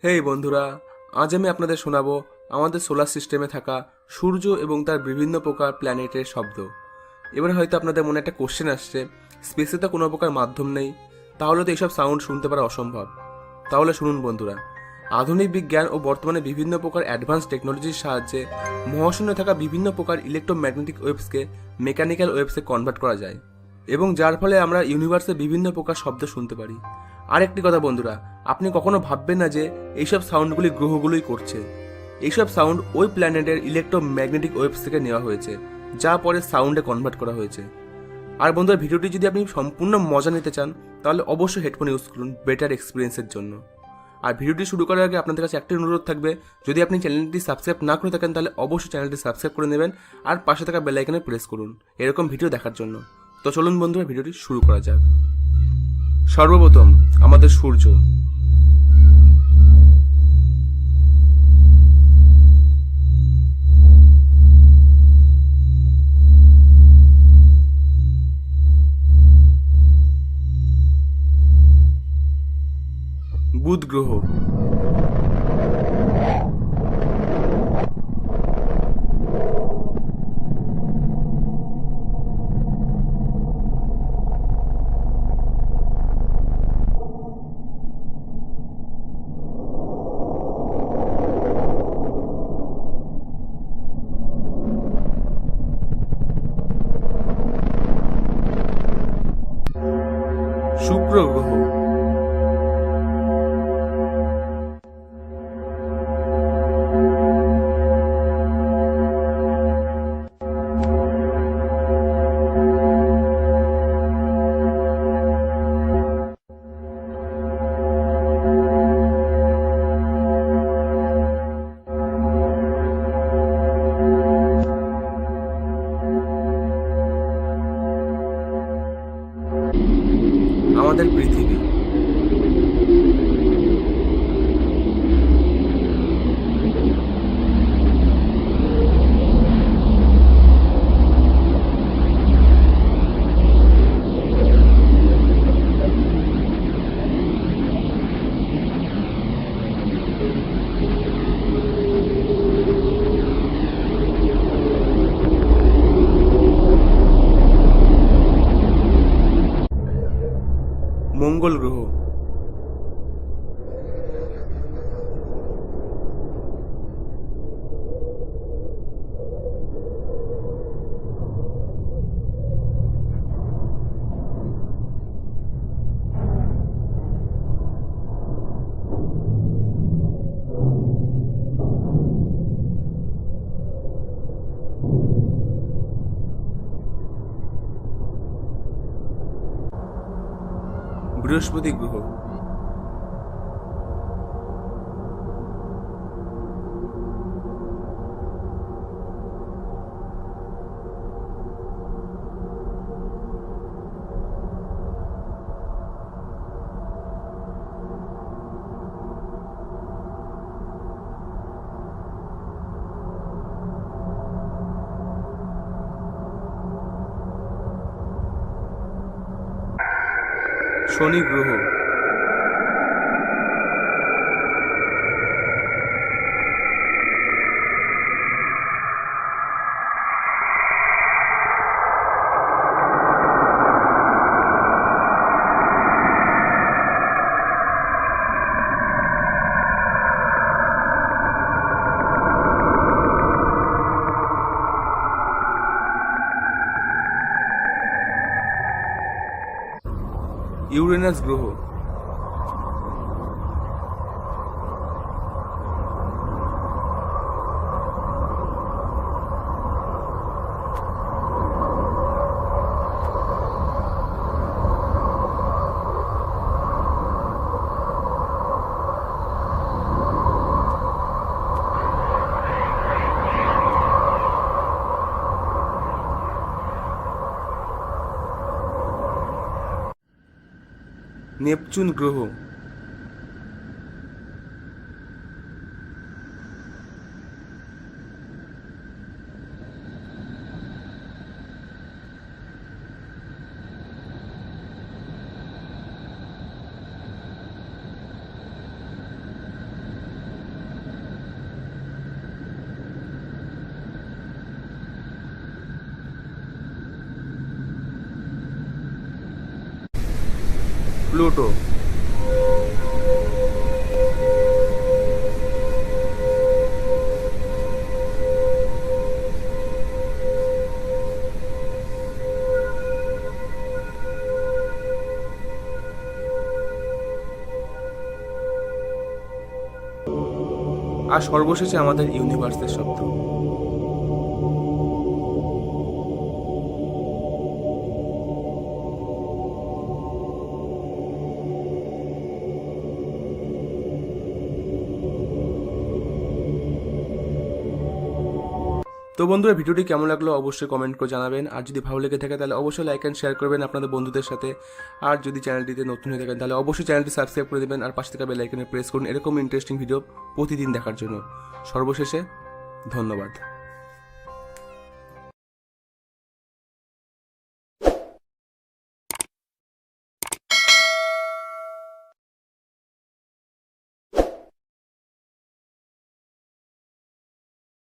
হেই বন্ধুরা, আজ আমি আপনাদের শোনাবো আমাদের সোলার সিস্টেমে থাকা সূর্য এবং তার বিভিন্ন প্রকার প্ল্যানেটের শব্দ। এবার হয়তো আপনাদের মনে একটা কোশ্চেন আসছে, স্পেসে তো কোনো প্রকার মাধ্যম নেই, তাহলে তো এইসব সাউন্ড শুনতে পারা অসম্ভব। তাহলে শুনুন বন্ধুরা, আধুনিক বিজ্ঞান ও বর্তমানে বিভিন্ন প্রকার অ্যাডভান্স টেকনোলজির সাহায্যে মহাশূন্যে থাকা বিভিন্ন প্রকার ইলেকট্রোম্যাগনেটিক ওয়েভসকে মেকানিক্যাল ওয়েভসে কনভার্ট করা যায় এবং যার ফলে আমরা ইউনিভার্সে বিভিন্ন প্রকার শব্দ শুনতে পারি। আরেকটি কথা বন্ধুরা, আপনি কখনো ভাববেন না যে এইসব সাউন্ডগুলি গ্রহগুলোই করছে। এইসব সাউন্ড ওই প্ল্যানেটের ইলেকট্রোম্যাগনেটিক ওয়েভস থেকে নেওয়া হয়েছে, যা পরে সাউন্ডে কনভার্ট করা হয়েছে। আর বন্ধুরা, ভিডিওটি যদি আপনি সম্পূর্ণ মজা নিতে চান তাহলে অবশ্যই হেডফোন ইউজ করুন বেটার এক্সপিরিয়েন্সের জন্য। আর ভিডিওটি শুরু করার আগে আপনাদের কাছে একটাই অনুরোধ থাকবে, যদি আপনি চ্যানেলটি সাবস্ক্রাইব না করে থাকেন তাহলে অবশ্যই চ্যানেলটি সাবস্ক্রাইব করে নেবেন আর পাশে থাকা বেল আইকনে প্রেস করুন এরকম ভিডিও দেখার জন্য। তো চলুন বন্ধুরা, ভিডিওটি শুরু করা যাক। সর্বপ্রথম আমাদের সূর্য। বুধ গ্রহ। শুক্র গ্রহ। আমাদের পৃথিবী। মঙ্গল গ্রহ। বৃহস্পতি গ্রহ। শনি গ্রহ। ইউরেনাস গ্রহ। নেপচুন গ্রহ। প্লুটো। আর সর্বশেষে আমাদের ইউনিভার্সের শব্দ। তো বন্ধুরা, ভিডিওটি কেমন লাগলো অবশ্যই কমেন্ট করে জানাবেন। আর যদি ভালো লেগে থাকে তাহলে অবশ্যই লাইক অ্যান্ড শেয়ার করবেন আপনাদের বন্ধুদের সাথে। আর যদি চ্যানেলটিতে নতুন হয়ে থাকেন তাহলে অবশ্যই চ্যানেলটি সাবস্ক্রাইব করে দেবেন আর পাশে থাকা বেল আইকনে প্রেস করুন এরকম ইন্টারেস্টিং ভিডিও প্রতিদিন দেখার জন্য। সর্বশেষে ধন্যবাদ।